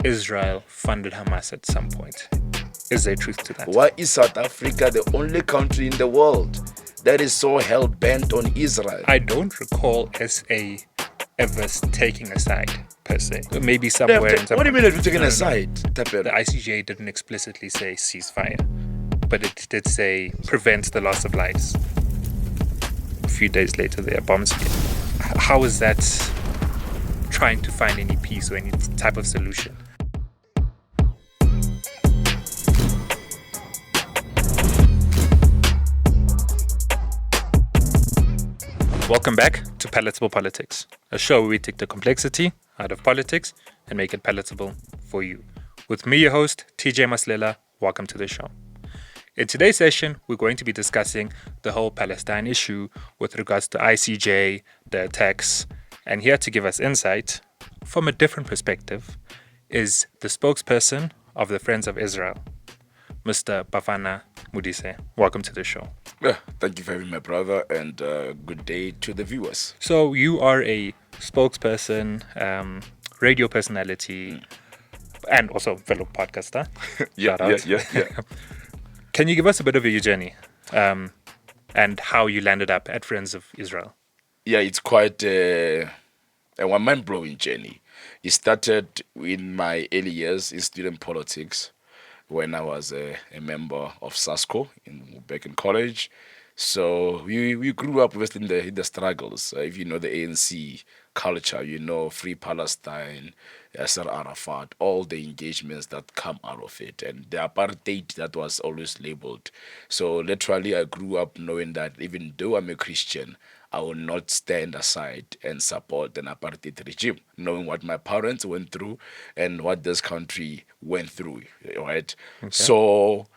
Israel funded Hamas at some point. Is there truth to that? Why is South Africa the only country in the world that is so hell-bent on Israel? I don't recall SA ever taking a side, per se. Maybe somewhere in some... What do you mean have you taken a side? The ICJ didn't explicitly say ceasefire, but it did say prevent the loss of lives. A few days later, there are bombs again. How is that trying to find any peace or any type of solution? Welcome back to Palatable Politics, a show where we take the complexity out of politics and make it palatable for you. With me, your host, TJ Maslela. Welcome to the show. In today's session, we're going to be discussing the whole Palestine issue with regards to ICJ, the attacks, and here to give us insight from a different perspective is the spokesperson of the Friends of Israel, Mr. Bafana Modise. Welcome to the show. Yeah, thank you for having me, brother, and good day to the viewers. So you are a spokesperson, radio personality, and also fellow podcaster. Yeah. Can you give us a bit of your journey and how you landed up at Friends of Israel? Yeah, it's quite a mind-blowing journey. It started in my early years in student politics, when I was a member of SASCO back in college. So we grew up with in the struggles. If you know the ANC culture, you know Free Palestine, Yasser Arafat, all the engagements that come out of it, and the apartheid that was always labeled. So literally I grew up knowing that even though I'm a Christian, I will not stand aside and support an apartheid regime, knowing what my parents went through and what this country went through, right? Okay. So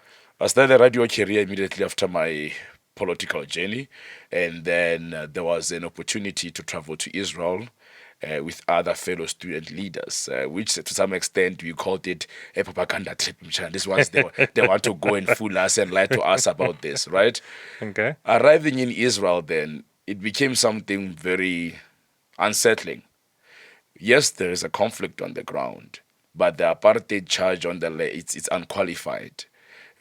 I started a radio career immediately after my political journey, and then there was an opportunity to travel to Israel with other fellow student leaders, which to some extent we called it a propaganda trip. This ones they want to go and fool us and lie to us about this, right? Okay. Arriving in Israel then, it became something very unsettling. Yes, there is a conflict on the ground, but the apartheid charge on the it's unqualified.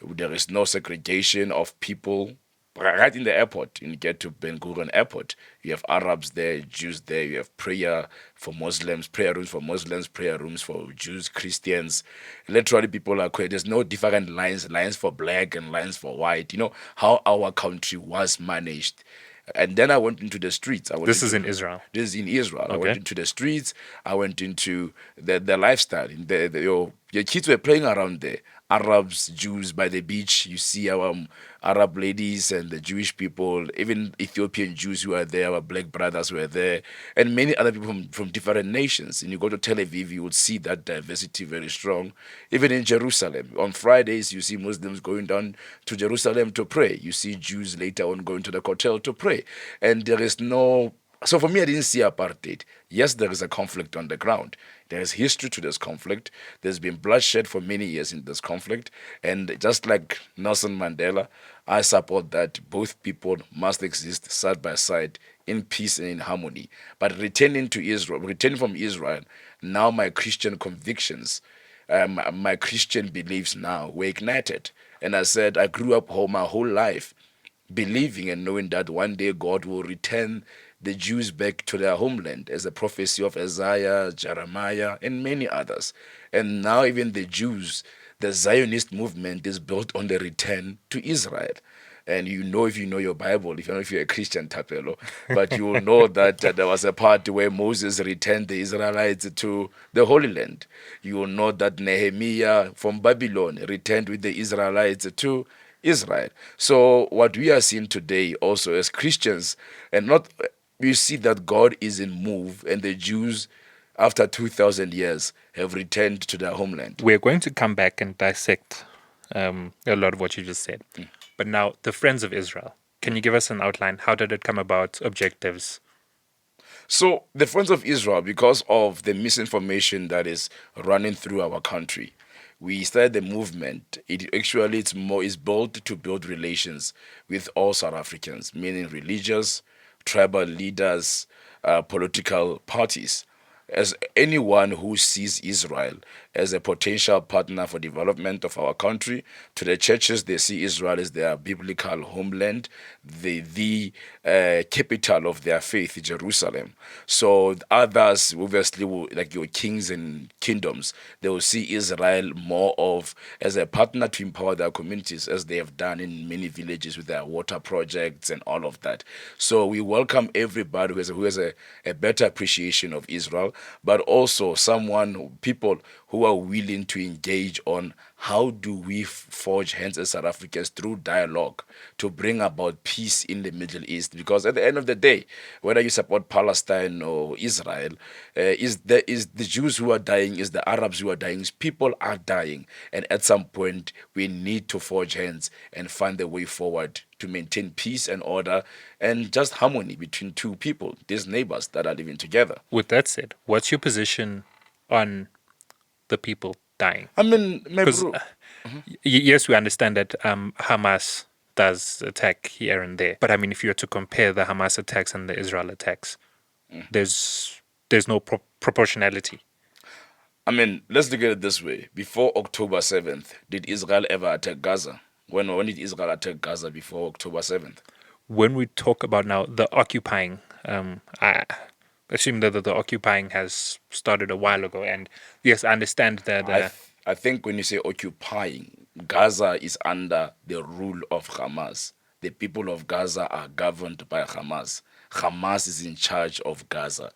There is no segregation of people. Right in the airport, you get to Ben Gurion Airport, you have Arabs there, Jews there, you have prayer for Muslims, prayer rooms for Muslims, prayer rooms for Jews, Christians. Literally, people are quite, there's no different lines for black and lines for white. You know how our country was managed. And then I went into the streets. This is in Israel. This is in Israel. Okay. I went into the streets. I went into the lifestyle. Your kids were playing around there. Arabs, Jews by the beach. You see our Arab ladies and the Jewish people, even Ethiopian Jews who are there, our black brothers were there, and many other people from different nations. And you go to Tel Aviv, you would see that diversity very strong. Even in Jerusalem, on Fridays, you see Muslims going down to Jerusalem to pray. You see Jews later on going to the hotel to pray. And there is no... So for me, I didn't see apartheid. Yes, there is a conflict on the ground. There is history to this conflict. There's been bloodshed for many years in this conflict. And just like Nelson Mandela, I support that both people must exist side by side in peace and in harmony. But returning from Israel, now my Christian convictions, my Christian beliefs now were ignited. And I said, I grew up my whole life believing and knowing that one day God will return the Jews back to their homeland, as a prophecy of Isaiah, Jeremiah, and many others. And now even the Jews, the Zionist movement is built on the return to Israel. And you know, if you know your Bible, if you're a Christian, Tapelo, but you will know that there was a part where Moses returned the Israelites to the Holy Land. You will know that Nehemiah from Babylon returned with the Israelites to Israel. So what we are seeing today also as Christians, and not... you see that God is in move, and the Jews, after 2,000 years, have returned to their homeland. We're going to come back and dissect a lot of what you just said. But now, the Friends of Israel. Can you give us an outline? How did it come about? Objectives? So, the Friends of Israel, because of the misinformation that is running through our country, we started the movement. It's built to build relations with all South Africans, meaning religious, tribal leaders, political parties. As anyone who sees Israel as a potential partner for development of our country. To the churches, they see Israel as their biblical homeland, the capital of their faith, Jerusalem. So others, obviously, like your kings and kingdoms, they will see Israel more of as a partner to empower their communities, as they have done in many villages with their water projects and all of that. So we welcome everybody who has a better appreciation of Israel, but also people who are willing to engage on how do we forge hands as South Africans through dialogue to bring about peace in the Middle East. Because at the end of the day, whether you support Palestine or Israel, is the Jews who are dying, is the Arabs who are dying, people are dying. And at some point, we need to forge hands and find a way forward to maintain peace and order and just harmony between two people, these neighbors that are living together. With that said, what's your position on the people dying? I mean, my Because bro, yes, we understand that Hamas does attack here and there, but I mean, if you were to compare the Hamas attacks and the Israel attacks, there's no proportionality. I mean, let's look at it this way. Before October 7th, did Israel ever attack Gaza? When did Israel attack Gaza before October 7th? When we talk about now the occupying, I assume that the occupying has started a while ago, and yes, I understand that. I think when you say occupying, Gaza is under the rule of Hamas. The people of Gaza are governed by Hamas. Hamas is in charge of Gaza.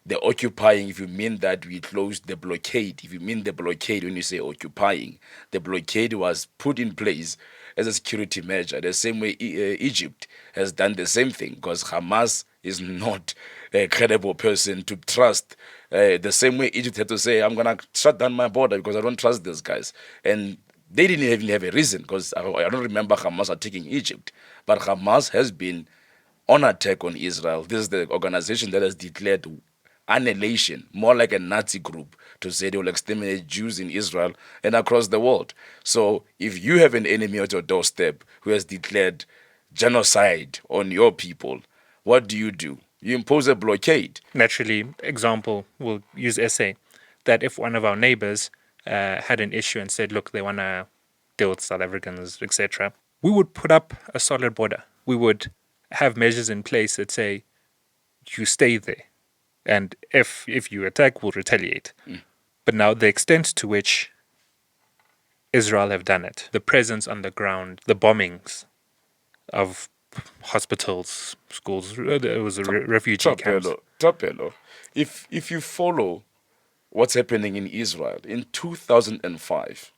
The occupying, if you mean that we closed the blockade, if you mean the blockade when you say occupying, the blockade was put in place as a security measure. The same way Egypt has done the same thing, because Hamas is not a credible person to trust. The same way Egypt had to say, I'm going to shut down my border because I don't trust these guys. And they didn't even have a reason, because I don't remember Hamas attacking Egypt. But Hamas has been on attack on Israel. This is the organization that has declared annihilation, more like a Nazi group, to say they will exterminate Jews in Israel and across the world. So if you have an enemy at your doorstep who has declared genocide on your people, what do? You impose a blockade. Naturally, example, we'll use SA, that if one of our neighbors had an issue and said, look, they want to deal with South Africans, etc., we would put up a solid border. We would have measures in place that say, you stay there. And if you attack, we'll retaliate. But now the extent to which Israel have done it, the presence on the ground, the bombings of hospitals, schools, there was a refugee camps. Tapelo, if you follow what's happening in Israel, in 2005,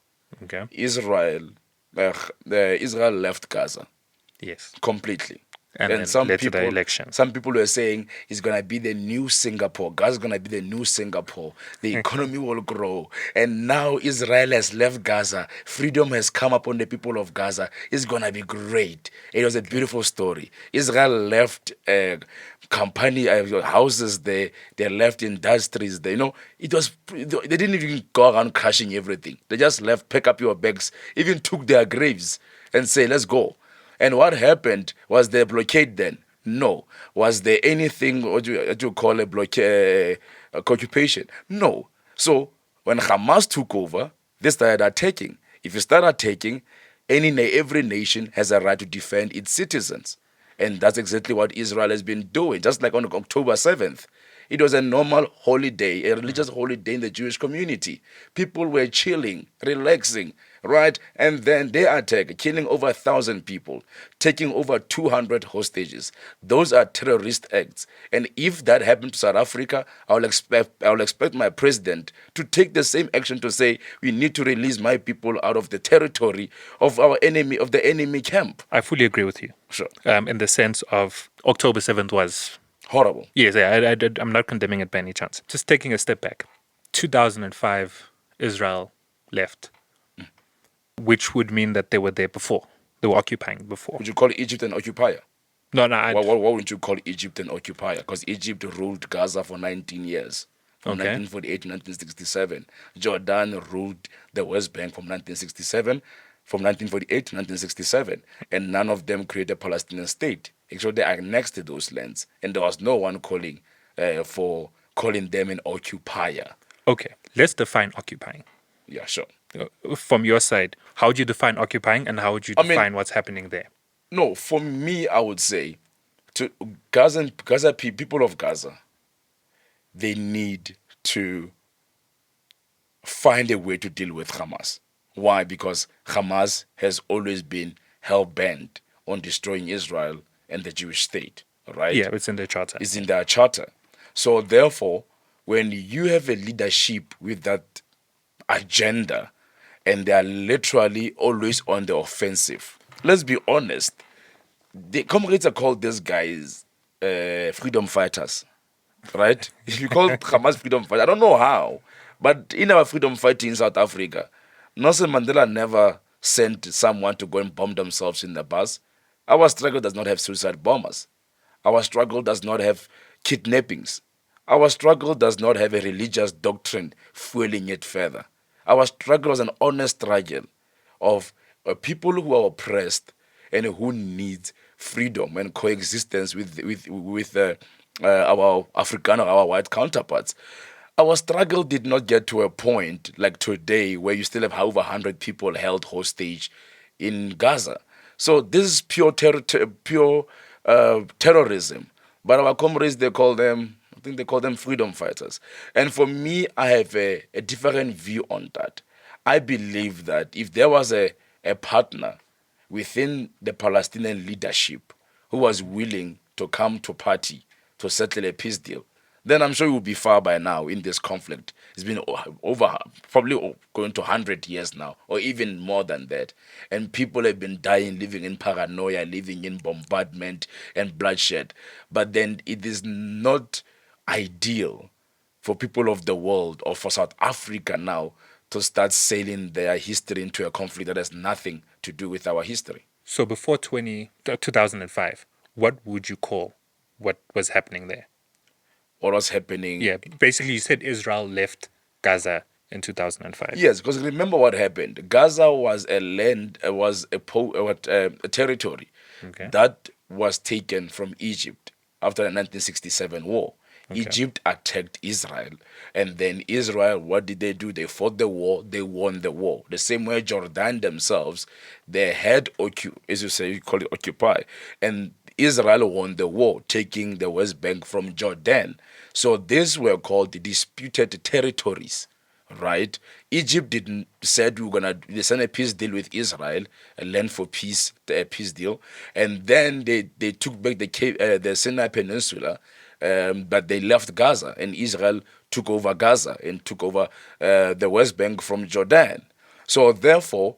Okay. Israel left Gaza Yes. completely. And then led to the election. Some people were saying it's going to be the new Singapore. Gaza is going to be the new Singapore. The economy will grow. And now Israel has left Gaza. Freedom has come upon the people of Gaza. It's going to be great. It was a beautiful story. Israel left company houses there. They left industries there. They didn't even go around crashing everything. They just left, pick up your bags, even took their graves and say, let's go. And what happened? Was there a blockade then? No. Was there anything what you call a blockade, occupation? No. So when Hamas took over, they started attacking. If you start attacking, every nation has a right to defend its citizens. And that's exactly what Israel has been doing. Just like on October 7th. It was a normal holiday, a religious holiday in the Jewish community. People were chilling, relaxing, right? And then they attack, killing over 1,000 people, taking over 200 hostages. Those are terrorist acts. And if that happened to South Africa, I will expect my president to take the same action to say, we need to release my people out of the territory of our enemy, of the enemy camp. I fully agree with you. Sure. In the sense of October 7th was horrible. Yes, I'm not condemning it by any chance. Just taking a step back. 2005, Israel left, which would mean that they were there before. They were occupying before. Would you call Egypt an occupier? No. What would you call Egypt an occupier? Because Egypt ruled Gaza for 19 years. From 1948 to 1967. Jordan ruled the West Bank from 1967. From 1948 to 1967, and none of them created a Palestinian state. Actually, they annexed those lands, and there was no one calling them an occupier. Okay, let's define occupying. Yeah, sure. From your side, how would you define occupying and how would you I mean, define what's happening there? no, for me, I would say to Gaza people of Gaza, they need to find a way to deal with Hamas. Why? Because Hamas has always been hell bent on destroying Israel and the Jewish state, right? Yeah, it's in the charter. It's in their charter. So, therefore, when you have a leadership with that agenda and they are literally always on the offensive, let's be honest, the commentators call these guys freedom fighters, right? If you call Hamas freedom fighter, I don't know how, but in our freedom fighting in South Africa, Nelson Mandela never sent someone to go and bomb themselves in the bus. Our struggle does not have suicide bombers. Our struggle does not have kidnappings. Our struggle does not have a religious doctrine fueling it further. Our struggle is an honest struggle of people who are oppressed and who need freedom and coexistence with our African or our white counterparts. Our struggle did not get to a point like today where you still have over 100 people held hostage in Gaza. So this is pure terrorism. But our comrades, I think they call them freedom fighters. And for me, I have a different view on that. I believe that if there was a partner within the Palestinian leadership who was willing to come to party to settle a peace deal, then I'm sure we will be far by now in this conflict. It's been over, probably going to 100 years now, or even more than that. And people have been dying, living in paranoia, living in bombardment and bloodshed. But then it is not ideal for people of the world or for South Africa now to start sailing their history into a conflict that has nothing to do with our history. So before 2005, what would you call what was happening there? What was happening? Yeah, basically you said Israel left Gaza in 2005. Yes, because remember what happened. Gaza was a land, a territory Okay. that was taken from Egypt after the 1967 war. Okay. Egypt attacked Israel, and then Israel, what did they do? They fought the war, they won the war. The same way Jordan themselves, they had, as you say, you call it occupy, and Israel won the war, taking the West Bank from Jordan. So these were called the disputed territories, right? Egypt didn't said they sign a peace deal with Israel, a land for peace, a peace deal, and then they took back the Sinai Peninsula, but they left Gaza, and Israel took over Gaza and took over the West Bank from Jordan. So therefore,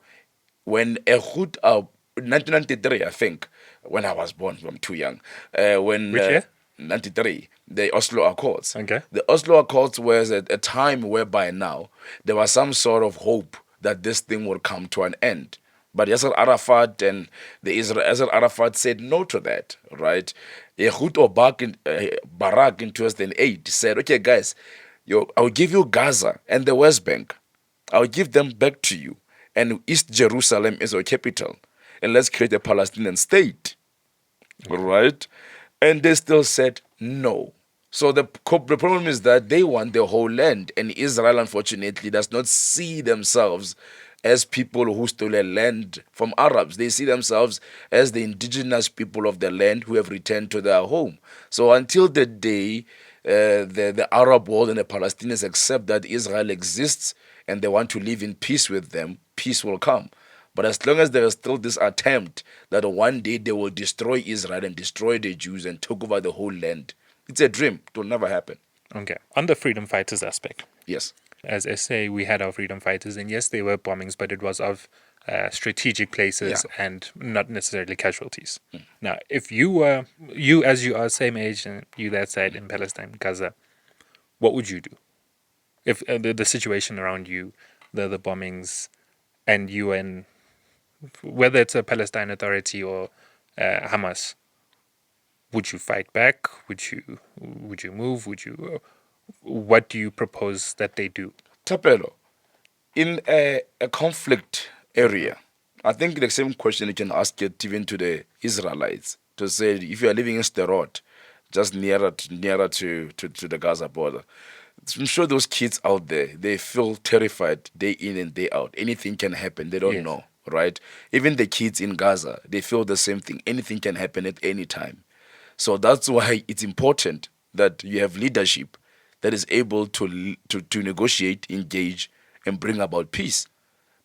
when Ehud, 1993, I think, when I was born, I'm too young. When Which year? 93, the Oslo Accords. Okay. The Oslo Accords was a time whereby now there was some sort of hope that this thing would come to an end. But Yasser Arafat and Yasser Arafat said no to that, right? Ehud Barak in 2008 said, okay, guys, I'll give you Gaza and the West Bank. I'll give them back to you. And East Jerusalem is our capital. And let's create a Palestinian state, right? And they still said no. So the problem is that they want the whole land, and Israel, unfortunately, does not see themselves as people who stole a land from Arabs. They see themselves as the indigenous people of the land who have returned to their home. So until the day the Arab world and the Palestinians accept that Israel exists and they want to live in peace with them, peace will come. But as long as there is still this attempt that one day they will destroy Israel and destroy the Jews and take over the whole land, it's a dream. It will never happen. Okay. On the freedom fighters aspect. Yes. As SA, we had our freedom fighters, and yes, there were bombings, but it was of strategic places and not necessarily casualties. Now, if you as you are same age and you that side in Palestine, Gaza, what would you do? If the situation around you, the bombings, and you and whether it's a Palestine Authority or Hamas, would you fight back? Would you move? What do you propose that they do? Tapelo, in a conflict area, I think the same question you can ask it even to the Israelites to say if you are living in Sderot, just nearer to the Gaza border, I'm sure those kids out there, they feel terrified day in and day out. Anything can happen. They don't Yes. know, right? Even the kids in Gaza, they feel the same thing. Anything can happen at any time. So that's why it's important that you have leadership that is able to negotiate, engage, and bring about peace.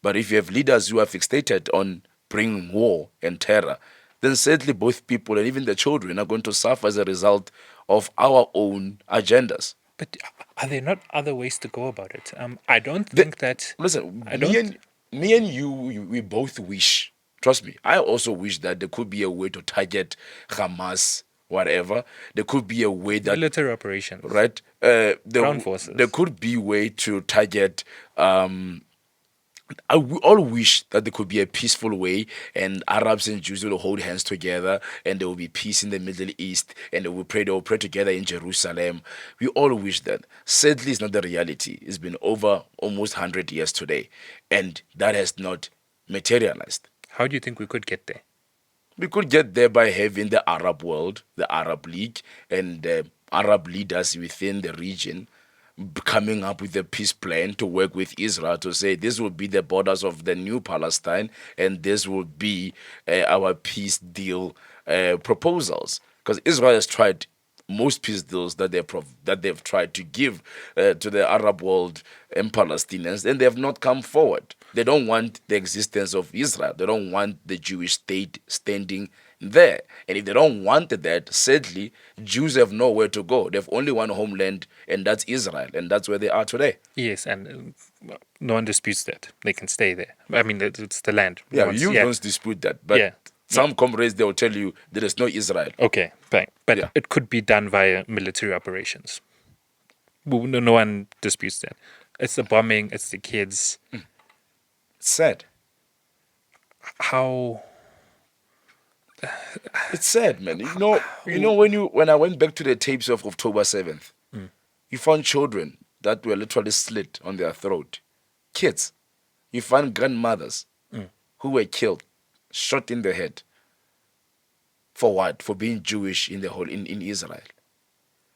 But if you have leaders who are fixated on bringing war and terror, then sadly both people and even the children are going to suffer as a result of our own agendas. But are there not other ways to go about it? I don't The- think that. Listen, I don't. me and you, we both wish. Trust me, I also wish that there could be a way to target Hamas, whatever. There could be a way that Military operations. right. Ground forces. There could be a way to target. We all wish that there could be a peaceful way, and Arabs and Jews will hold hands together, and there will be peace in the Middle East, and they will pray together in Jerusalem. We all wish that. Sadly, it's not the reality. It's been over almost 100 years today, and that has not materialized. How do you think we could get there? We could get there by having the Arab world, the Arab League, and Arab leaders within the region coming up with a peace plan to work with Israel to say this will be the borders of the new Palestine and this will be our peace deal proposals. Because Israel has tried most peace deals that they've tried to give to the Arab world and Palestinians, and they have not come forward. They don't want the existence of Israel. They don't want the Jewish state standing there. And if they don't want that, sadly, Jews have nowhere to go. They have only one homeland, and that's Israel, and that's where they are today. Yes, and no one disputes that. They can stay there. I mean, it's the land. Yeah, Once- you don't dispute that, but Yeah. some comrades, they will tell you there is no Israel. Okay, fine. But Yeah. it could be done via military operations. No one disputes that. It's the bombing, it's the kids. It's sad. How. It's sad, man. When I went back to the tapes of October 7th, you found children that were literally slit on their throat. Kids. You found grandmothers who were killed, shot in the head. For what? For being Jewish in Israel.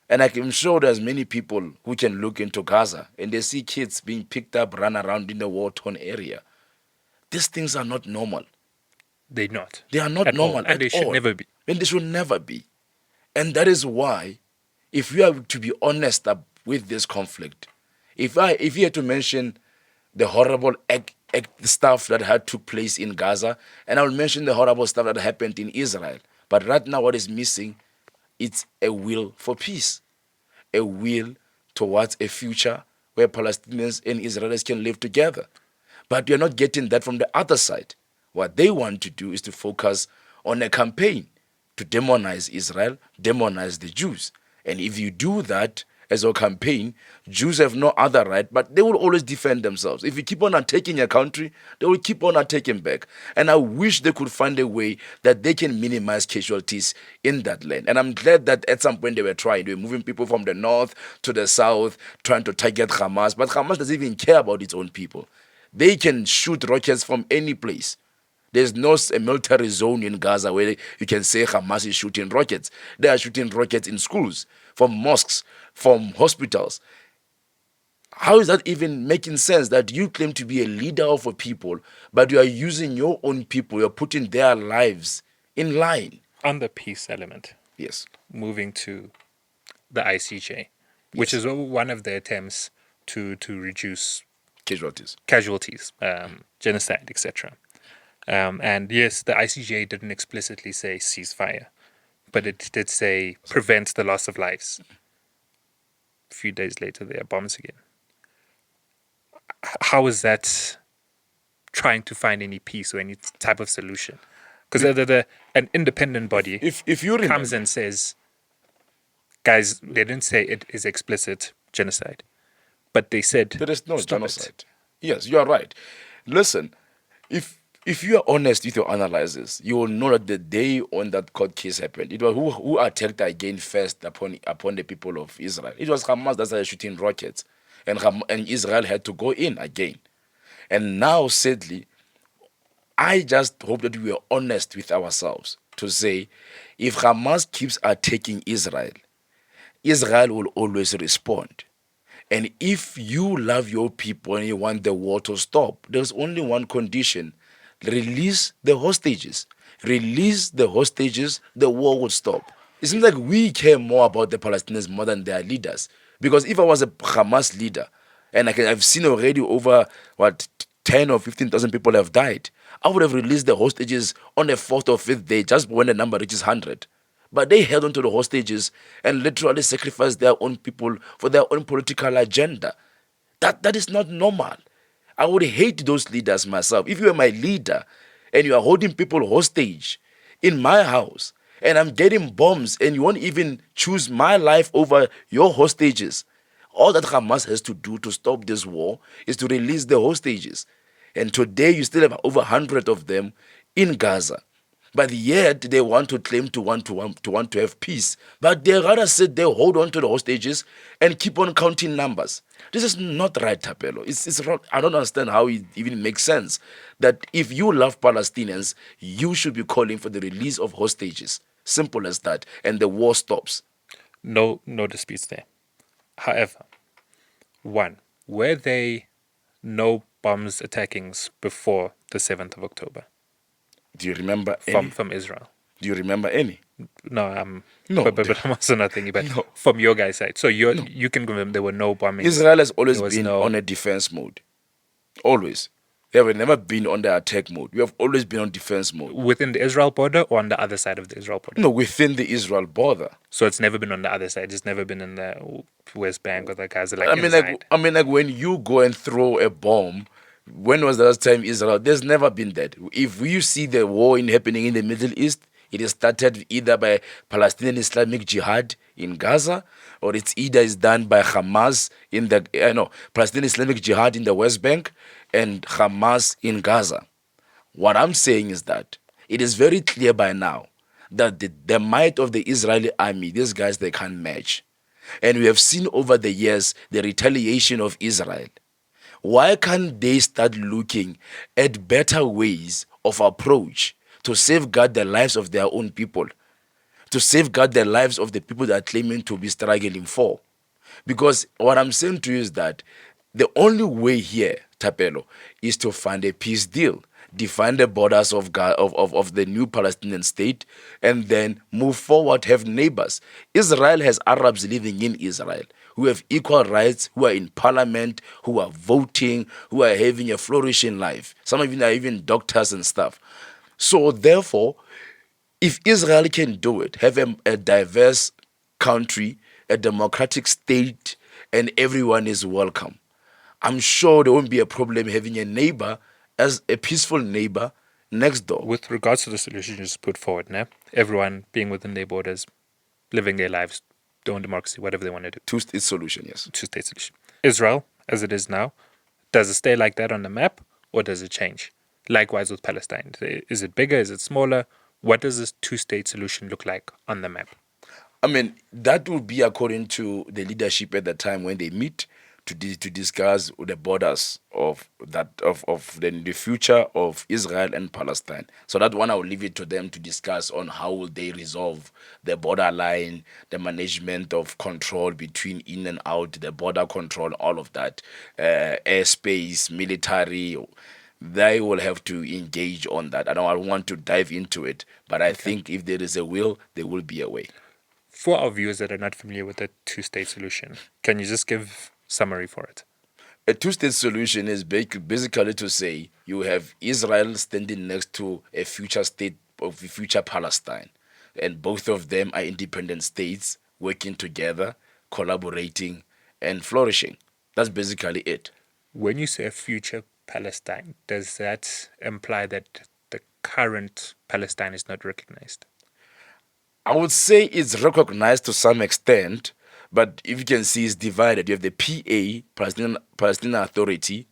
And I'm sure there's many people who can look into Gaza and they see kids being picked up, run around in the war-torn area. These things are not normal. They're not. They are not At all, normal and at they should all. never be. And they should never be. And that is why, if we are to be honest with this conflict, if you had to mention the horrible stuff that had took place in Gaza, and I will mention the horrible stuff that happened in Israel. But right now, what is missing? It's a will for peace, a will towards a future where Palestinians and Israelis can live together. But we are not getting that from the other side. What they want to do is to focus on a campaign to demonize Israel, demonize the Jews. And if you do that as a campaign, Jews have no other right, but they will always defend themselves. If you keep on attacking a country, they will keep on attacking back. And I wish they could find a way that they can minimize casualties in that land. And I'm glad that at some point they were trying. They were moving people from the north to the south, trying to target Hamas. But Hamas doesn't even care about its own people. They can shoot rockets from any place. There's no military zone in Gaza where you can say Hamas is shooting rockets. They are shooting rockets in schools, from mosques, from hospitals. How is that even making sense that you claim to be a leader of a people, but you are using your own people, you're putting their lives in line? On the peace element, Yes. moving to the ICJ, which is one of the attempts to reduce Casualties. genocide, etc. And yes, the ICJ didn't explicitly say ceasefire, but it did say prevent the loss of lives. A few days later, there are bombs again. How is that trying to find any peace or any type of solution? Because an independent body If you remember, comes and says, guys, they didn't say it is explicit genocide, but they said there is no stop genocide. it. Yes, you are right. Listen, if you are honest with your analysis, you will know that the day when that court case happened, it was who attacked again first upon the people of Israel. It was Hamas that started shooting rockets, and Israel had to go in again. And now, sadly, I just hope that we are honest with ourselves to say, if Hamas keeps attacking Israel, Israel will always respond. And if you love your people and you want the war to stop, there's only one condition: release the hostages. Release the hostages, the war would stop. It seems like we care more about the Palestinians more than their leaders. Because if I was a Hamas leader, and I've seen already over what 10 or 15,000 people have died, I would have released the hostages on the fourth or fifth day, just when the number reaches 100. But they held onto the hostages and literally sacrificed their own people for their own political agenda. That is not normal. I would hate those leaders myself. If you are my leader and you are holding people hostage in my house and I'm getting bombs and you won't even choose my life over your hostages, all that Hamas has to do to stop this war is to release the hostages. And today you still have over 100 of them in Gaza. But yet they want to claim to want to have peace. But they rather sit there, hold on to the hostages, and keep on counting numbers. This is not right, Tapelo. It's wrong. I don't understand how it even makes sense that if you love Palestinians, you should be calling for the release of hostages. Simple as that, and the war stops. No disputes there. However, one, were there no bombs attackings before the 7th of October Do you remember any? from Israel? Do you remember any? No, No, but I'm also not thinking. But No. from your guys' side, so you can confirm there were no bombings. Israel has always There was been no- on a defense mode. Always. They have never been on the attack mode. We have always been on defense mode. within the Israel border or on the other side of the Israel border. No, within the Israel border. So it's never been on the other side. It's never been in the West Bank or the Gaza. Like I mean, inside. like when you go and throw a bomb, when was the last time Israel? There's never been that. If you see the war happening in the Middle East, it is started either by Palestinian Islamic Jihad in Gaza, or it's either is done by Hamas in the Palestinian Islamic Jihad in the West Bank and Hamas in Gaza. What I'm saying is that it is very clear by now that the might of the Israeli army, these guys, they can't match. And we have seen over the years the retaliation of Israel. Why can't they start looking at better ways of approach to safeguard the lives of their own people, to safeguard the lives of the people that are claiming to be struggling for? Because what I'm saying to you is that the only way here, Tapelo, is to find a peace deal, define the borders of the new Palestinian state, and then move forward, have neighbors. Israel has Arabs living in Israel who have equal rights, who are in parliament, who are voting, who are having a flourishing life. Some of them are even doctors and stuff. So therefore, if Israel can do it, have a diverse country, a democratic state, and everyone is welcome, I'm sure there won't be a problem having a neighbor as a peaceful neighbor next door. With regards to the solution you just put forward, now everyone being within their borders, living their lives, their own democracy, whatever they want to do. Two-state solution, yes. Two-state solution. Israel, as it is now, does it stay like that on the map or does it change? Likewise with Palestine. Is it bigger? Is it smaller? What does this two-state solution look like on the map? I mean, that would be according to the leadership at the time when they meet to discuss the borders of the future of Israel and Palestine. So that one I will leave it to them to discuss on how will they resolve the borderline, the management of control between in and out, the border control, all of that, airspace, military. They will have to engage on that. I don't want to dive into it, but I think if there is a will, there will be a way. For our viewers that are not familiar with the two-state solution, can you just give summary for it? A two-state solution is basically to say you have Israel standing next to a future state of future Palestine, and both of them are independent states working together, collaborating, and flourishing. That's basically it. When you say a future Palestine, does that imply that the current Palestine is not recognized? I would say it's recognized to some extent, but if you can see, it's divided. You have the PA, Palestinian Authority,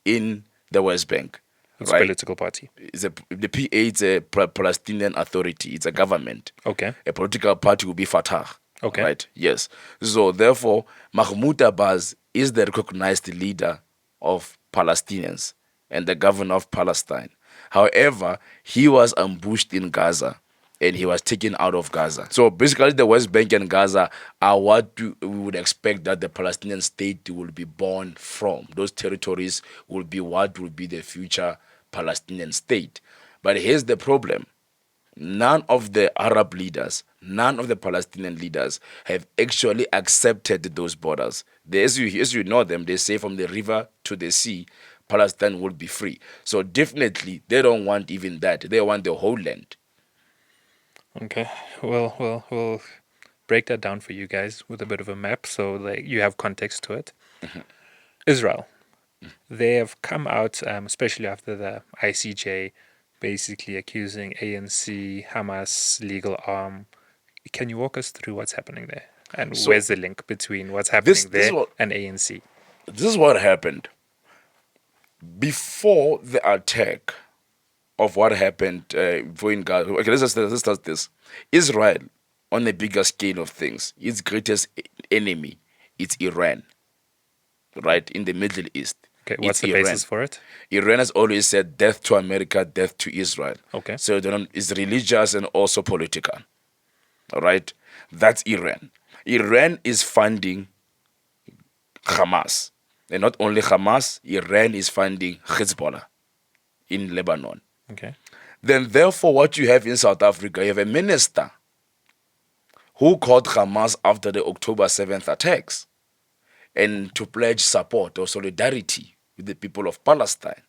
in the West Bank. It's a political party. The PA is a Palestinian Authority. It's a government. Okay. A political party will be Fatah. Okay. Right? Yes. So therefore, Mahmoud Abbas is the recognized leader of Palestinians and the governor of Palestine. However, he was ambushed in Gaza and he was taken out of Gaza. So basically, the West Bank and Gaza are what we would expect that the Palestinian state will be born from. Those territories will be what will be the future Palestinian state. But here's the problem. None of the Arab leaders, none of the Palestinian leaders have actually accepted those borders. As you know them, they say from the river to the sea, Palestine will be free. So definitely, they don't want even that. They want the whole land. Okay, well, we'll break that down for you guys with a bit of a map so like you have context to it. Israel, they have come out, especially after the ICJ, basically accusing ANC, Hamas, legal arm. Can you walk us through what's happening there? And So where's the link between what's happening there and ANC? This is what happened. Before the attack of what happened in Gaza, okay, let's start this. Israel, on a bigger scale of things, its greatest enemy is Iran, right, in the Middle East. Okay, what's the basis for it? Iran has always said death to America, death to Israel. Okay. So it's religious and also political. All right? That's Iran. Iran is funding Hamas. And not only Hamas, Iran is funding Hezbollah in Lebanon. Okay. Then, therefore, what you have in South Africa, you have a minister who called Hamas after the October 7th attacks and to pledge support or solidarity with the people of Palestine.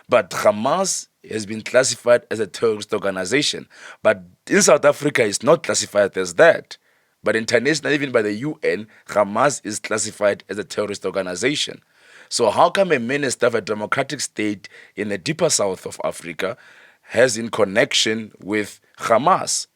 But Hamas has been classified as a terrorist organization. But in South Africa, it's not classified as that. But internationally, even by the UN, Hamas is classified as a terrorist organization. So how come a minister of a democratic state in the deeper south of Africa has in connection with Hamas?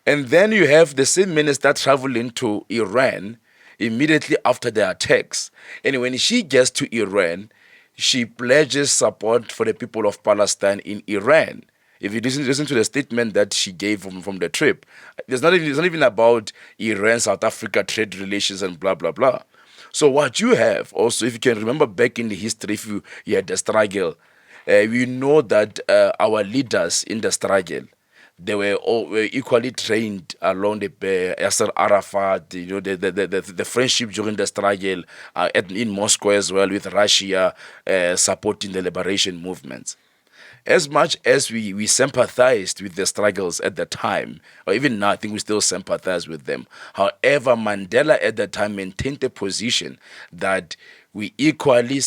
And then you have the same minister traveling to Iran immediately after the attacks. And when she gets to Iran, she pledges support for the people of Palestine in Iran. If you listen to the statement that she gave from the trip, it's not even about Iran, South Africa trade relations and blah, blah, blah. So what you have also, if you can remember back in the history, if you had the struggle, we know that our leaders in the struggle, they were equally trained along the Yasser Arafat, the friendship during the struggle in Moscow as well with Russia supporting the liberation movements. As much as we sympathized with the struggles at the time, or even now, I think we still sympathize with them. However, Mandela at the time maintained the position that we equally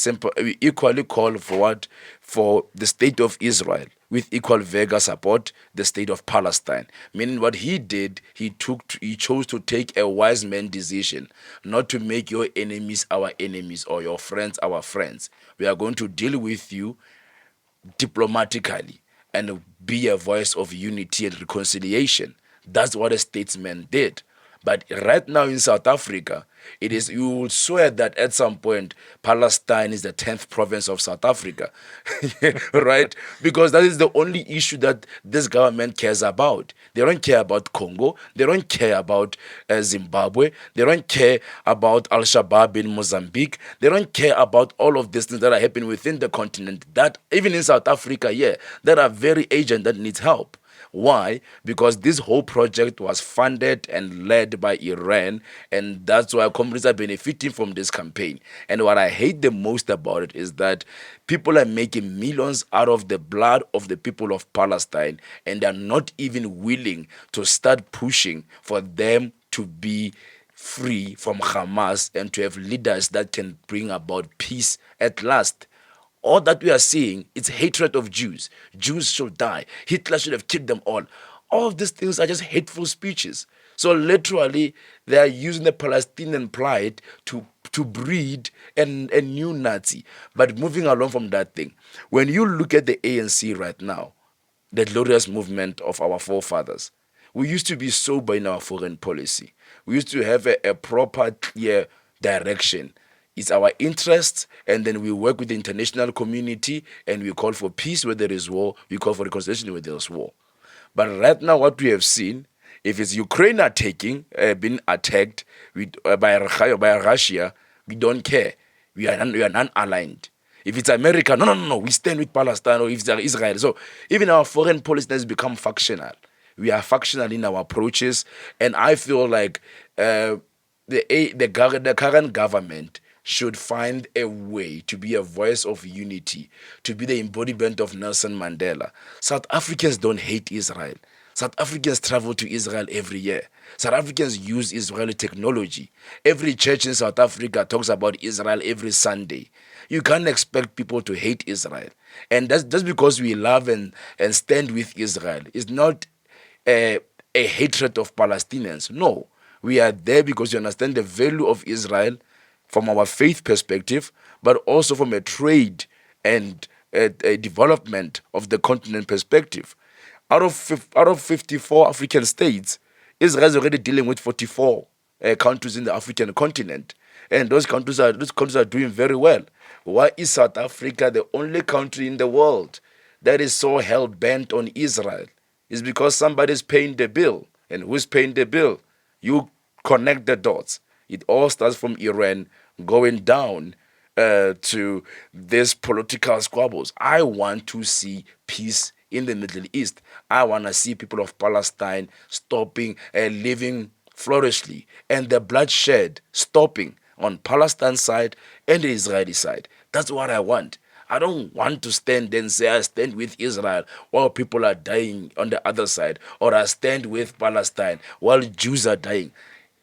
call for the state of Israel with equal vigor support the state of Palestine. Meaning what he did, he chose to take a wise man decision, not to make your enemies our enemies or your friends our friends. We are going to deal with you diplomatically and be a voice of unity and reconciliation. That's what a statesman did. But right now in South Africa, it is, you will swear that at some point Palestine is the 10th province of South Africa, right? Because that is the only issue that this government cares about. They don't care about Congo. They don't care about Zimbabwe. They don't care about Al-Shabaab in Mozambique. They don't care about all of these things that are happening within the continent, that even in South Africa, that are very agent that needs help. Why? Because this whole project was funded and led by Iran, and that's why communists are benefiting from this campaign. And what I hate the most about it is that people are making millions out of the blood of the people of Palestine, and they're not even willing to start pushing for them to be free from Hamas and to have leaders that can bring about peace at last. All that we are seeing, it's hatred of Jews. Jews should die. Hitler should have killed them all. All of these things are just hateful speeches. So literally, they are using the Palestinian plight to breed a new Nazi. But moving along from that thing, when you look at the ANC right now, the glorious movement of our forefathers, we used to be sober in our foreign policy. We used to have a proper, clear direction. It's our interests, and then we work with the international community, and we call for peace where there is war. We call for reconciliation where there is war. But right now, what we have seen, if it's Ukraine being attacked by Russia, we don't care. We are non-aligned. If it's America, no, we stand with Palestine, or if it's Israel. So even our foreign policy has become factional. We are factional in our approaches. And I feel like the current government should find a way to be a voice of unity, to be the embodiment of Nelson Mandela. South Africans don't hate Israel. South Africans travel to Israel every year. South Africans use Israeli technology. Every church in South Africa talks about Israel every Sunday. You can't expect people to hate Israel. And that's just because we love and stand with Israel. It's not a hatred of Palestinians. No. We are there because we understand the value of Israel from our faith perspective, but also from a trade and a development of the continent perspective. Out of 54 African states, Israel is already dealing with 44 countries in the African continent, and those countries are doing very well. Why is South Africa the only country in the world that is so hell bent on Israel? It's because somebody's paying the bill, and who's paying the bill? You connect the dots. It all starts from Iran going down to these political squabbles. I want to see peace in the Middle East. I want to see people of Palestine stopping and living flourishly, and the bloodshed stopping on Palestine's side and the Israeli side. That's what I want. I don't want to stand and say I stand with Israel while people are dying on the other side, or I stand with Palestine while Jews are dying.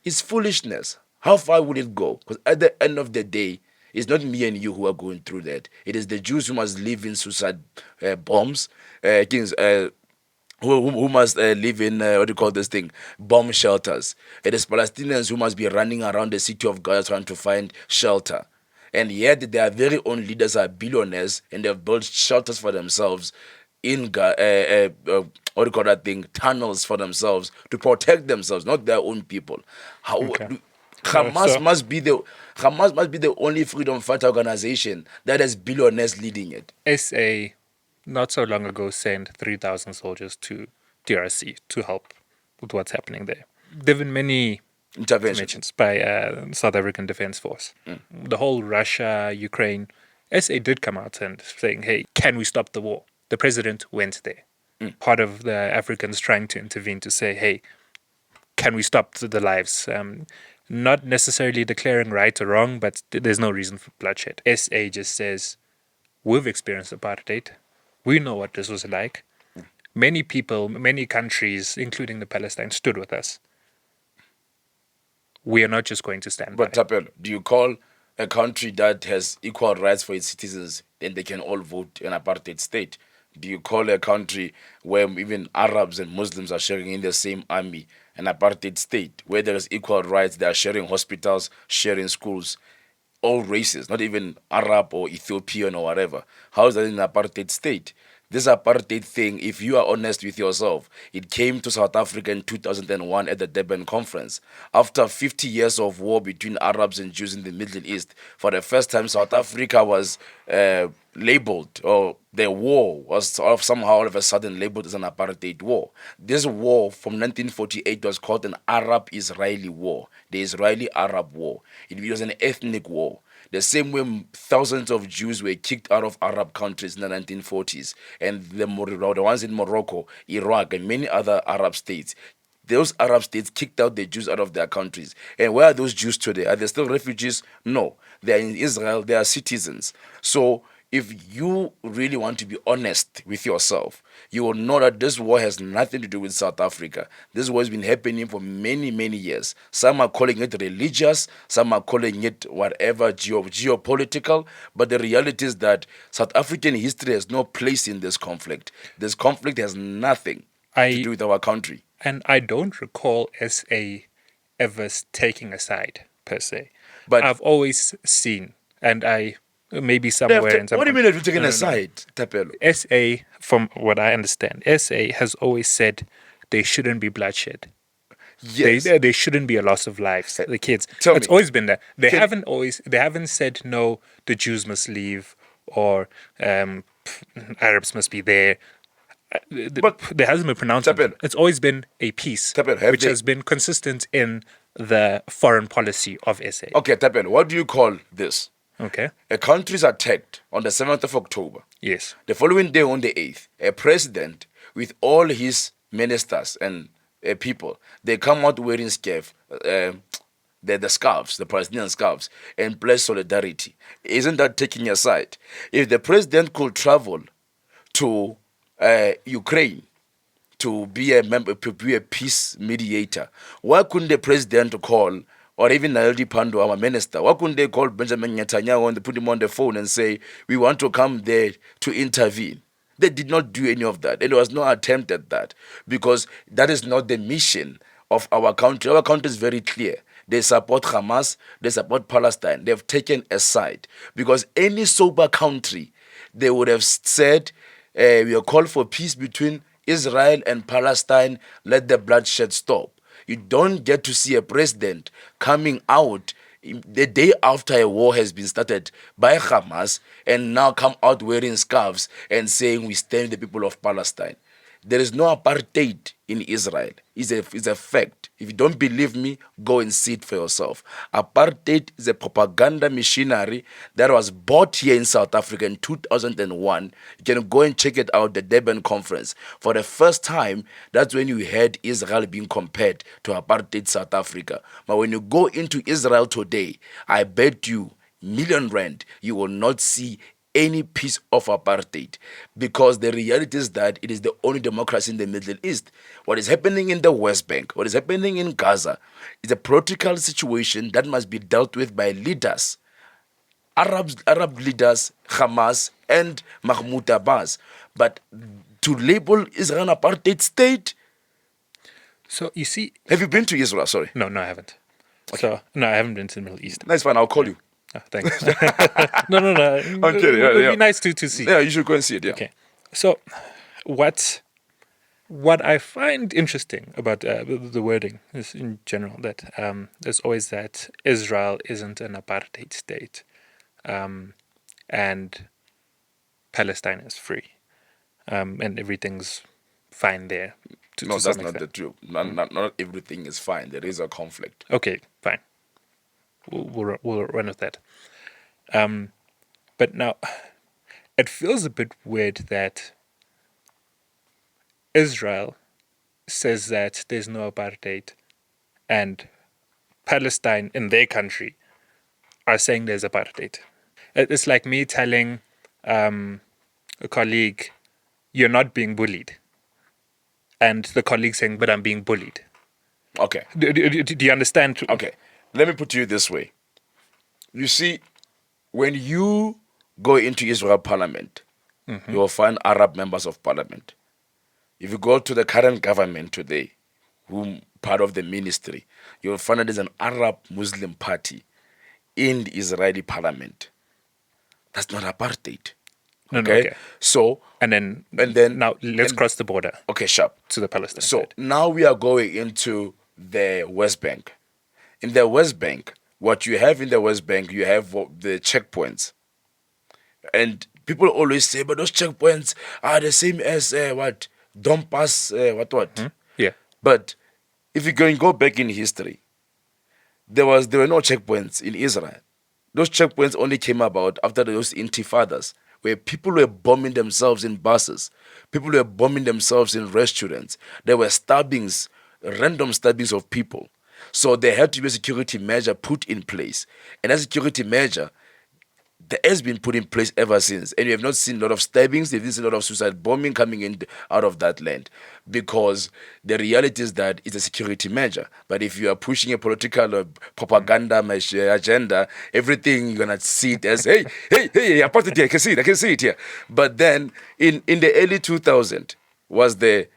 It's foolishness. How far would it go? Because at the end of the day, it's not me and you who are going through that. It is the Jews who must live in suicide bombs, who must live in, what do you call this thing, bomb shelters. It is Palestinians who must be running around the city of Gaza trying to find shelter. And yet their very own leaders are billionaires and they've built shelters for themselves in, what do you call that thing, tunnels for themselves to protect themselves, not their own people. How, Okay. Hamas So must be the only freedom fighter organization that has billionaires leading it. SA not so long ago sent 3,000 soldiers to DRC to help with what's happening there. There have been many Intervention. interventions by South African Defense Force. The whole Russia, Ukraine, SA did come out and saying, hey, can we stop the war? The president went there. Part of the Africans trying to intervene to say, hey, can we stop the lives? Not necessarily declaring right or wrong, but there's no reason for bloodshed. SA just says, we've experienced apartheid. We know what this was like. Many people, many countries, including the Palestine, stood with us. We are not just going to stand But by. Tapelo, do you call a country that has equal rights for its citizens and they can all vote an apartheid state? Do you call a country where even Arabs and Muslims are sharing in the same army an apartheid state, where there is equal rights, they are sharing hospitals, sharing schools, all races, not even Arab or Ethiopian or whatever? How is that an apartheid state? This apartheid thing, if you are honest with yourself, it came to South Africa in 2001 at the Durban conference. After 50 years of war between Arabs and Jews in the Middle East, for the first time, South Africa was labeled, or the war was somehow all of a sudden labeled as an apartheid war. This war from 1948 was called an Arab-Israeli war, the Israeli-Arab war. It was an ethnic war. The same way thousands of Jews were kicked out of Arab countries in the 1940s, and the ones in Morocco, Iraq, and many other Arab states. Those Arab states kicked out the Jews out of their countries. And where are those Jews today? Are they still refugees? No. They are in Israel. They are citizens. So if you really want to be honest with yourself, you will know that this war has nothing to do with South Africa. This war has been happening for many, many years. Some are calling it religious, some are calling it whatever, geopolitical, but the reality is that South African history has no place in this conflict. This conflict has nothing to do with our country. And I don't recall SA ever taking a side, per se. But I've always seen, and I maybe somewhere in some. what do you mean have you taken a side, Tapelo? SA, from what I understand, SA has always said there shouldn't be bloodshed. Yes. There shouldn't be a loss of lives. The kids. Tell It's me. always been that. They haven't said no, the Jews must leave, or Arabs must be there. But There hasn't been pronouncement. Tapelo. It's always been a peace, Tapelo, which has been consistent in the foreign policy of SA. Okay, Tapelo, what do you call this? Okay. A country is attacked on the 7th of October. Yes. The following day, on the 8th, a president with all his ministers and people, they come out wearing the scarves, the Palestinian scarves, and pledge solidarity. Isn't that taking a side? If the president could travel to Ukraine to be a member, to be a peace mediator, why couldn't the president call, or even Naledi Pandor, our minister, why couldn't they call Benjamin Netanyahu and they put him on the phone and say, we want to come there to intervene? They did not do any of that. And there was no attempt at that because that is not the mission of our country. Our country is very clear. They support Hamas, they support Palestine. They have taken a side because any sober country, they would have said, we are called for peace between Israel and Palestine, let the bloodshed stop. You don't get to see a president coming out the day after a war has been started by Hamas and now come out wearing scarves and saying we stand with the people of Palestine. There is no apartheid in Israel. It's a fact. If you don't believe me, go and see it for yourself. Apartheid is a propaganda machinery that was bought here in South Africa in 2001. You can go and check it out, the Durban conference. For the first time, that's when you heard Israel being compared to apartheid South Africa. But when you go into Israel today, I bet you, R1,000,000, you will not see any piece of apartheid because the reality is that it is the only democracy in the Middle East. What is happening in the West Bank, what is happening in Gaza is a political situation that must be dealt with by leaders, Arab leaders, Hamas and Mahmoud Abbas. But to label Israel an apartheid state. So you see, have you been to Israel? Sorry. No, I haven't. Okay. So no, I haven't been to the Middle East. That's fine. I'll call you. Oh, thanks. No. I'm kidding. It would be nice to see. Yeah, you should go and see it. Yeah. Okay. So, what I find interesting about the wording is in general that there's always that Israel isn't an apartheid state, and Palestine is free, and everything's fine there. No, that's not the truth. Not everything is fine. There is a conflict. Okay, fine. We'll run with that. But now, it feels a bit weird that Israel says that there's no apartheid, and Palestine in their country are saying there's apartheid. It's like me telling a colleague, "You're not being bullied," and the colleague saying, "But I'm being bullied." Okay. Do you understand? Okay. Let me put it this way. You see, when you go into Israel Parliament, you will find Arab members of Parliament. If you go to the current government today, whom part of the ministry, you will find that there's an Arab Muslim party in the Israeli Parliament. That's not apartheid. Okay. So and then now let's cross the border. Okay, sharp. To the Palestine. So side. now we are going into the West Bank. In the West Bank, what you have in the West Bank, you have the checkpoints. And people always say, but those checkpoints are the same as what? Don't pass what? Yeah. But if you go back in history, there were no checkpoints in Israel. Those checkpoints only came about after those intifadas, where people were bombing themselves in buses. People were bombing themselves in restaurants. There were stabbings, random stabbings of people. So there had to be a security measure put in place. And that security measure that has been put in place ever since. And you have not seen a lot of stabbings, you've seen a lot of suicide bombing coming in out of that land. Because the reality is that it's a security measure. But if you are pushing a political propaganda agenda, everything you're going to see it as, hey, I put it here, I can see it here. But then in the early 2000s was the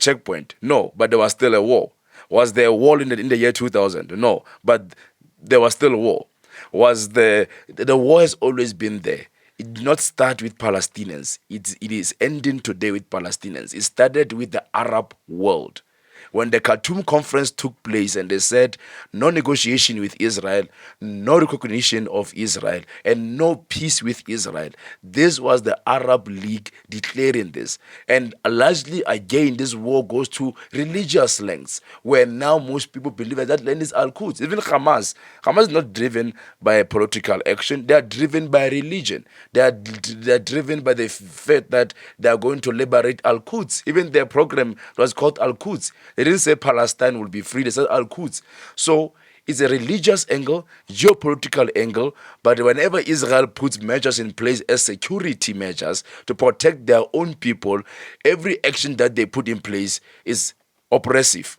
checkpoint? No, but there was still a war. Was there a war in the year 2000? No, but there was still a war. Was the war has always been there. It did not start with Palestinians. It is ending today with Palestinians. It started with the Arab world, when the Khartoum conference took place and they said no negotiation with Israel, no recognition of Israel, and no peace with Israel. This was the Arab League declaring this. And largely, again, this war goes to religious lengths, where now most people believe that land is Al-Quds. Even Hamas. Hamas is not driven by political action. They are driven by religion. They are driven by the fact that they are going to liberate Al-Quds. Even their program was called Al-Quds. They didn't say Palestine will be free. They said Al-Quds. So it's a religious angle, geopolitical angle, but whenever Israel puts measures in place as security measures to protect their own people, every action that they put in place is oppressive.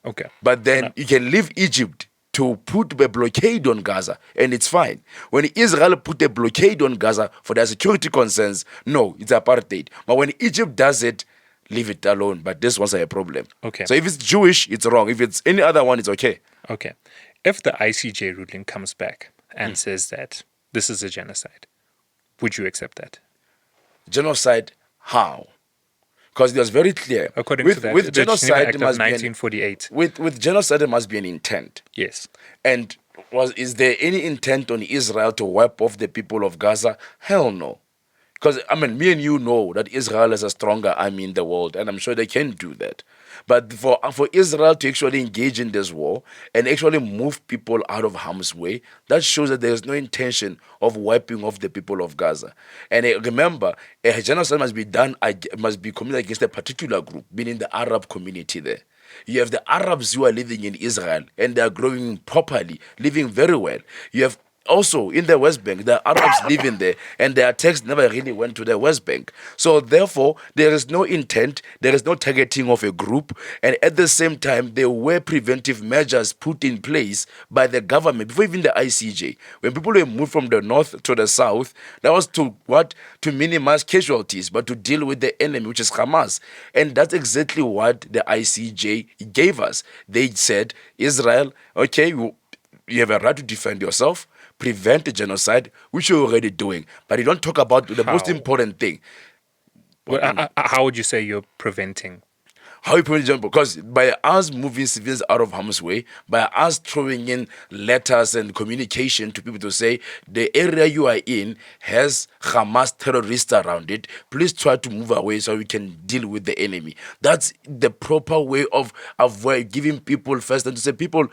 Okay. But then you can leave Egypt to put a blockade on Gaza, and it's fine. When Israel put a blockade on Gaza for their security concerns, no, it's apartheid. But when Egypt does it, leave it alone. But this one's a problem. Okay. So if it's Jewish, it's wrong. If it's any other one, it's okay. Okay. If the ICJ ruling comes back and says that this is a genocide, would you accept that? Genocide, how? Because it was very clear. According with, to that, with the genocide, Geneva Act there of must 1948. With genocide, there must be an intent. Yes. And is there any intent on Israel to wipe off the people of Gaza? Hell no. Because, I mean, me and you know that Israel has a stronger army in the world, and I'm sure they can do that. But for Israel to actually engage in this war and actually move people out of harm's way, that shows that there is no intention of wiping off the people of Gaza. And remember, a genocide must be committed against a particular group, meaning the Arab community there. You have the Arabs who are living in Israel, and they are growing properly, living very well. You have also in the West Bank, the Arabs living there, and their attacks never really went to the West Bank. So therefore, there is no intent, there is no targeting of a group, and at the same time, there were preventive measures put in place by the government before even the ICJ. When people were moved from the north to the south, that was to what? To minimize casualties, but to deal with the enemy, which is Hamas. And that's exactly what the ICJ gave us. They said, Israel, okay, you have a right to defend yourself, prevent the genocide, which you're already doing. But you don't talk about the most important thing. Well, how would you say you're preventing? How you prevent genocide? Because by us moving civilians out of harm's way, by us throwing in letters and communication to people to say, the area you are in has Hamas terrorists around it, please try to move away so we can deal with the enemy. That's the proper way of giving people first and to say, people,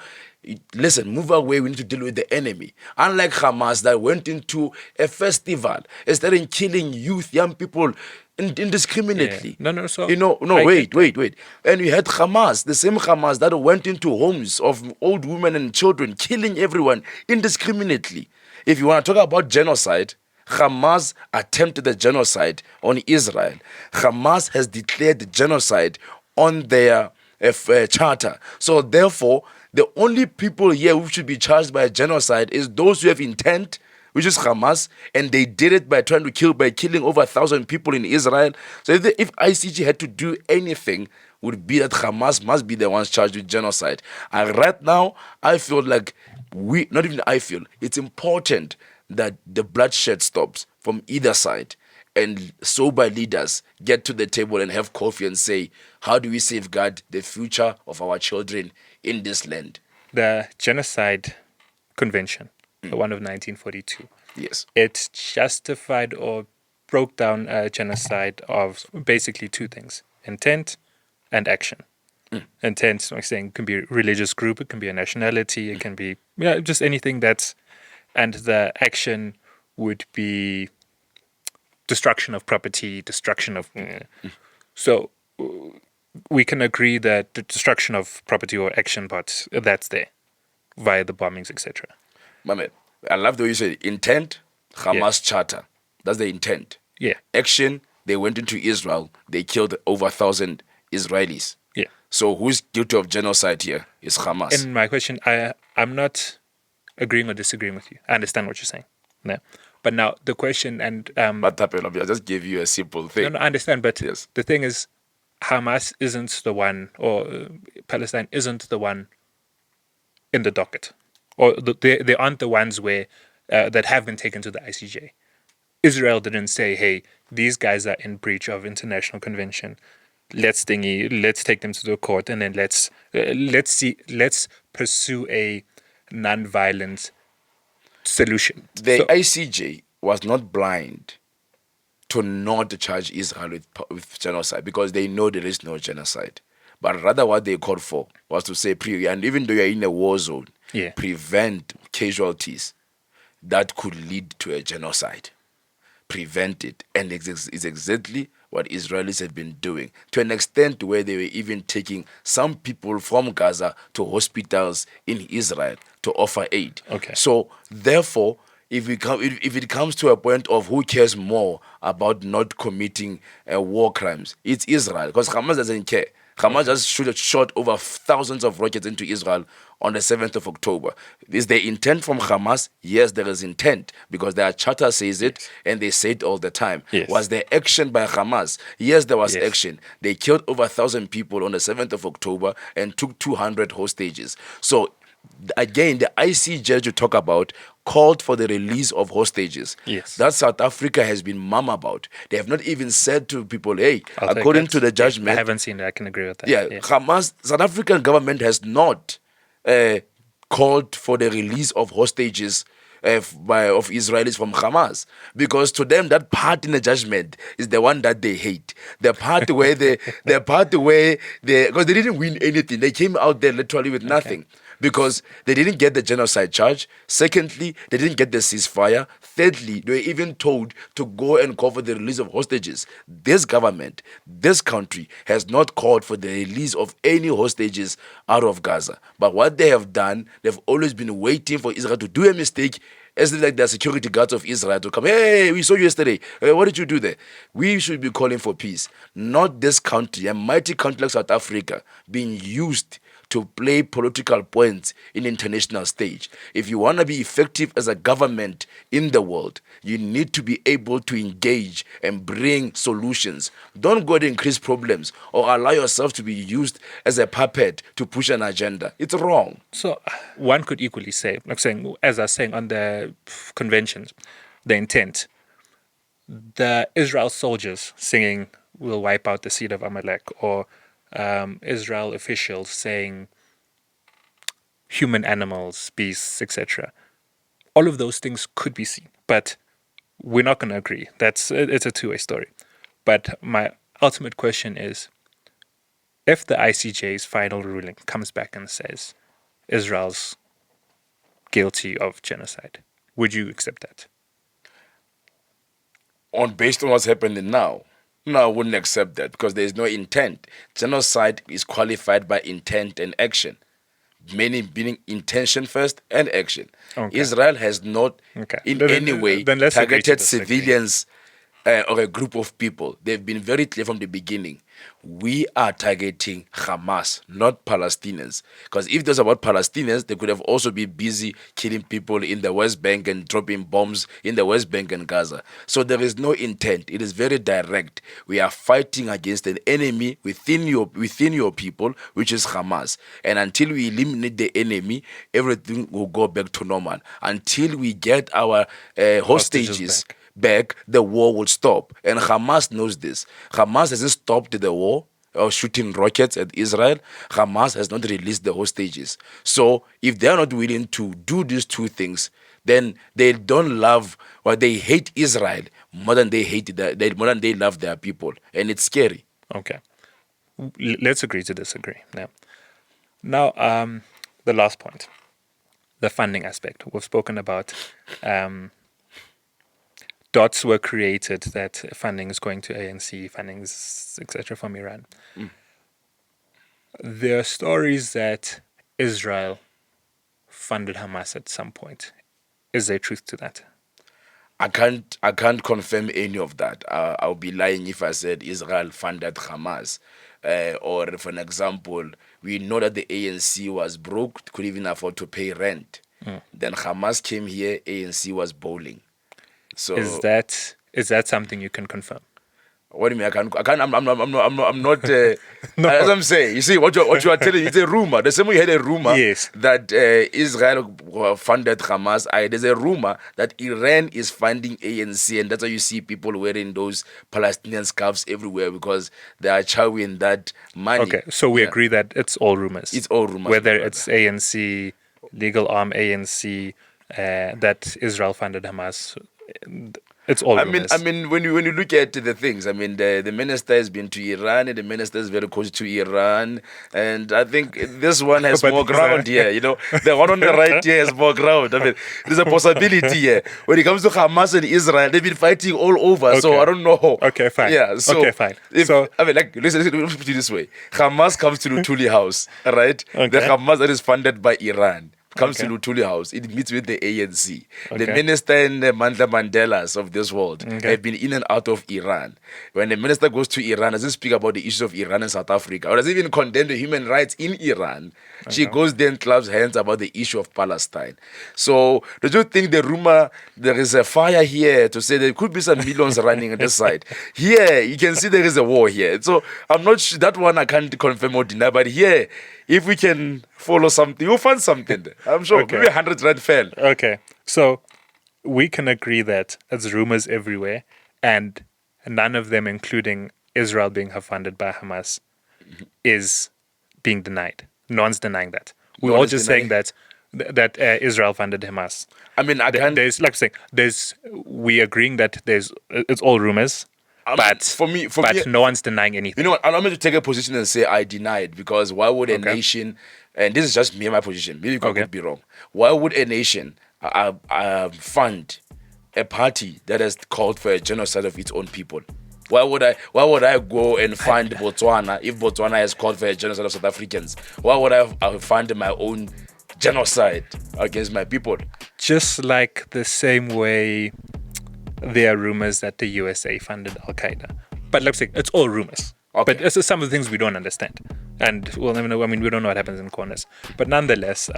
listen, move away, we need to deal with the enemy. Unlike Hamas that went into a festival and started killing youth, young people indiscriminately. Yeah. No, so... wait. And we had Hamas, the same Hamas that went into homes of old women and children, killing everyone indiscriminately. If you want to talk about genocide, Hamas attempted the genocide on Israel. Hamas has declared genocide on their charter. So therefore, the only people here who should be charged by genocide is those who have intent, which is Hamas, and they did it by killing over 1,000 people in Israel. So if ICJ had to do anything, would be that Hamas must be the ones charged with genocide. And right now, I feel like it's important that the bloodshed stops from either side, and sober leaders get to the table and have coffee and say, how do we safeguard the future of our children in this land? The Genocide Convention, the one of 1942. Yes. It justified or broke down a genocide of basically two things: intent and action. Intent, like saying, can be a religious group, it can be a nationality, it can be just anything that's, and the action would be destruction of property, destruction of. So we can agree that the destruction of property or action parts, that's there via the bombings, etc. Mame, I love the way you said intent, Hamas charter. That's the intent. Yeah. Action, they went into Israel, they killed over 1,000 Israelis. Yeah. So who's guilty of genocide here is Hamas. And my question, I'm not agreeing or disagreeing with you. I understand what you're saying. No. But now the question and What happened? I just gave you a simple thing. No, I understand. But Yes. the thing is, Hamas isn't the one, or Palestine isn't the one in the docket, or they aren't the ones where that have been taken to the ICJ. Israel didn't say, "Hey, these guys are in breach of international convention. let's take them to the court, and then let's pursue a non-violent solution. The So, ICJ was not blind to not charge Israel with genocide because they know there is no genocide. But rather, what they called for was to say, and even though you're in a war zone, yeah, prevent casualties that could lead to a genocide. Prevent it. And it's exactly what Israelis have been doing to an extent where they were even taking some people from Gaza to hospitals in Israel to offer aid. Okay. So, therefore, if it comes to a point of who cares more about not committing war crimes, it's Israel because Hamas doesn't care. Hamas just shot over thousands of rockets into Israel on the 7th of October. Is there intent from Hamas? Yes, there is intent because their charter says it and they say it all the time. Yes. Was there action by Hamas? Yes, there was Yes. action. They killed over 1,000 people on the 7th of October and took 200 hostages. So, again, the ICJ you talk about called for the release of hostages. Yes. That South Africa has been mum about. They have not even said to people, hey, I'll take according that. to the Yeah, judgment. I haven't seen it. I can agree with that. Yeah, Hamas, South African government has not called for the release of hostages of Israelis from Hamas, because to them that part in the judgment is the one that they hate. The part where because they didn't win anything. They came out there literally with nothing. Because they didn't get the genocide charge. Secondly, they didn't get the ceasefire. Thirdly, they were even told to go and call for the release of hostages. This government, this country, has not called for the release of any hostages out of Gaza. But what they have done, they've always been waiting for Israel to do a mistake, as like the security guards of Israel to come, hey, we saw you yesterday. What did you do there? We should be calling for peace. Not this country, a mighty country like South Africa, being used to play political points in the international stage. If you want to be effective as a government in the world, you need to be able to engage and bring solutions. Don't go and increase problems or allow yourself to be used as a puppet to push an agenda. It's wrong. So one could equally say, as I was saying on the conventions, the intent, the Israel soldiers singing, "We'll wipe out the seed of Amalek," or Israel officials saying, "Human animals, beasts, etc." All of those things could be seen, but we're not going to agree. It's a two-way story. But my ultimate question is, if the ICJ's final ruling comes back and says Israel's guilty of genocide, would you accept that? Based on what's happening now, no, I wouldn't accept that because there's no intent. Genocide is qualified by intent and action, meaning intention first and action. Okay. Israel has not in any way targeted civilians or a group of people. They've been very clear from the beginning. We are targeting Hamas, not Palestinians. Because if it was about Palestinians, they could have also been busy killing people in the West Bank and dropping bombs in the West Bank and Gaza. So there is no intent. It is very direct. We are fighting against an enemy within your people, which is Hamas. And until we eliminate the enemy, everything will go back to normal. Until we get our hostages back, the war will stop. And Hamas knows this. Hamas hasn't stopped the war or shooting rockets at Israel. Hamas has not released the hostages. So if they are not willing to do these two things, then they don't love or they hate Israel more than they love their people. And it's scary. Okay. Let's agree to disagree. Now, the last point, the funding aspect. We've spoken about dots were created that funding is going to ANC, funding is, etc. from Iran. There are stories that Israel funded Hamas at some point. Is there truth to that? I can't confirm any of that. I'll be lying if I said Israel funded Hamas. Or for an example, we know that the ANC was broke, couldn't even afford to pay rent. Then Hamas came here, ANC was bowling. So is that something you can confirm? What do you mean? I'm not. As I'm saying, you see what you are telling me. It's a rumor. The same way you had a rumor Yes. that Israel funded Hamas. There's a rumor that Iran is funding ANC, and that's why you see people wearing those Palestinian scarves everywhere because they are chowing that money. Okay, so we agree that it's all rumors. It's all rumors. Whether it's ANC, legal arm ANC, that Israel funded Hamas, it's all rumors. I mean, when you look at the things, I mean, the minister has been to Iran, and the minister is very close to Iran, and I think this one has more ground here. You know, the one on the right here has more ground. I mean, there's a possibility here. When it comes to Hamas and Israel, they've been fighting all over. So I don't know. Okay, fine. Yeah. So okay, fine. So I mean, like, listen, put it this way: Hamas comes to Lutuli House, right? The Hamas that is funded by Iran comes to Lutuli House. It meets with the ANC. The minister and the Mandla Mandelas of this world have been in and out of Iran. When the minister goes to Iran, doesn't speak about the issues of Iran and South Africa, or doesn't even condemn the human rights in Iran. She goes there and claps hands about the issue of Palestine. So, do you think the rumor, there is a fire here to say there could be some millions running on this side? Here, you can see there is a war here. So, I'm not sure, that one I can't confirm or deny, but here, if we can follow something, you'll find something. I'm sure. Maybe 100 rand fell. Okay. So we can agree that it's rumors everywhere, and none of them, including Israel being funded by Hamas, is being denied. No one's denying that. We're all just saying that Israel funded Hamas. I mean, I can't. There's, like I'm saying, we agreeing that it's all rumors. But for me, no one's denying anything. You know what? I'm not going to take a position and say I deny it, because why would a nation, and this is just me and my position, maybe you could be wrong. Why would a nation fund a party that has called for a genocide of its own people? Why would I go and fund Botswana if Botswana has called for a genocide of South Africans? Why would I fund my own genocide against my people? Just like the same way there are rumors that the USA funded Al Qaeda, but like I say, it's all rumors. But it's some of the things we don't understand, and we'll never know. I mean, we don't know what happens in corners. But nonetheless,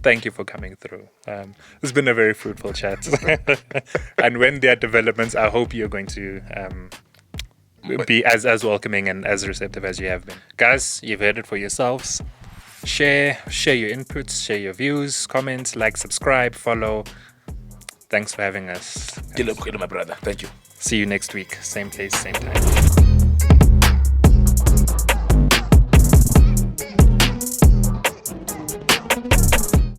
thank you for coming through. It's been a very fruitful chat, and when there are developments, I hope you're going to be as welcoming and as receptive as you have been. Guys, you've heard it for yourselves. Share your inputs, share your views, comment, like, subscribe, follow. Thanks for having us. My brother. Thank you. See you next week. Same place, same time.